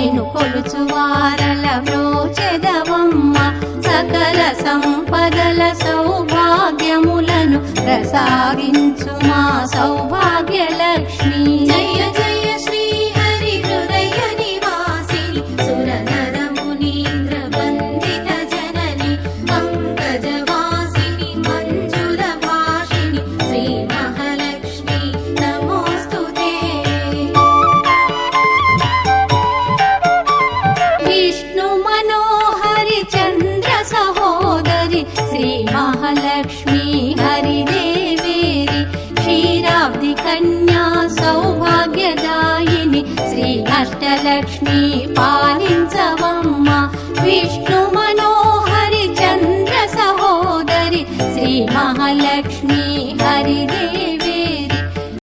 నిన్ను కొలుచువారల బ్రోచెదవమ్మ సకల సంపదల సౌభాగ్యములను ప్రసాదించు మా సౌభాగ్య లక్ష్మి. జయ జయ శ్రీ హరి హృదయ నివాసిని సురనర మునీంద్ర వందిత జనని పంకజవాసిని మంజుల భాషిని శ్రీ మహాలక్ష్మి నమోస్తుతే. విష్ణు మనోహరి చంద్ర సహోదరి శ్రీ మహాలక్ష్మి హరిదేవేరి క్షీరాబ్ది కన్యా సౌభాగ్యదాయిని శ్రీ అష్టలక్ష్మి పాలించవమ్మ. విష్ణు